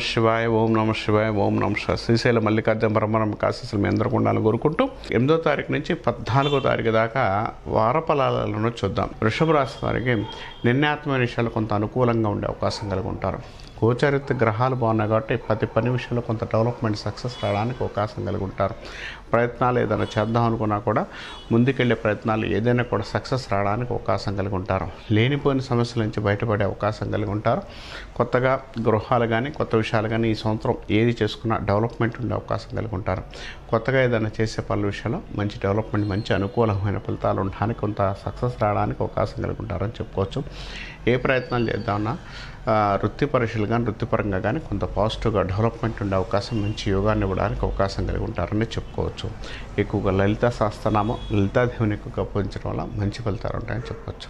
శివాయ, ఓం నమ శివాయ, ఓం నమ శివాయ. శ్రీశైల మల్లికార్జున పరమహంస ఆశీస్సులు మీ అందరికీ ఉండాలని కోరుకుంటూ 8వ తారీఖు నుంచి 14వ తారీఖు దాకా వార ఫలాలను చూద్దాం. వృషభ రాశి వారికి నిర్ణయాత్మక విషయాలు కొంత అనుకూలంగా ఉండే అవకాశం కలిగి ఉంటారు. గోచారిత గ్రహాలు బాగున్నాయి కాబట్టి ప్రతి పని విషయంలో కొంత డెవలప్మెంట్ సక్సెస్ రావడానికి అవకాశం కలిగి ఉంటారు. ప్రయత్నాలు ఏదైనా చేద్దాం అనుకున్నా కూడా ముందుకెళ్ళే ప్రయత్నాలు ఏదైనా కూడా సక్సెస్ రావడానికి అవకాశం కలిగి ఉంటారు. లేనిపోయిన సమస్యల నుంచి బయటపడే అవకాశం కలిగి ఉంటారు. కొత్తగా గృహాలు కానీ కొత్త విషయాలు కానీ ఈ సంవత్సరం ఏది చేసుకున్నా డెవలప్మెంట్ ఉండే అవకాశం కలిగి ఉంటారు. కొత్తగా ఏదైనా చేసే పనుల విషయంలో మంచి డెవలప్మెంట్, మంచి అనుకూలమైన ఫలితాలు ఉండడానికి, కొంత సక్సెస్ రావడానికి అవకాశం కలిగి ఉంటారని చెప్పుకోవచ్చు. ఏ ప్రయత్నాలు చేద్దామన్నా వృత్తిపరీక్షలు కానీ వృత్తిపరంగా కానీ కొంత పాజిటివ్గా డెవలప్మెంట్ ఉండే అవకాశం, మంచి యోగాన్ని ఇవ్వడానికి అవకాశం కలిగి ఉంటారని చెప్పుకోవచ్చు. ఎక్కువగా లలిత సహస్రనామం, లలితాదేవిని ఎక్కువగా పూజించడం వల్ల మంచి ఫలితాలు ఉంటాయని చెప్పవచ్చు.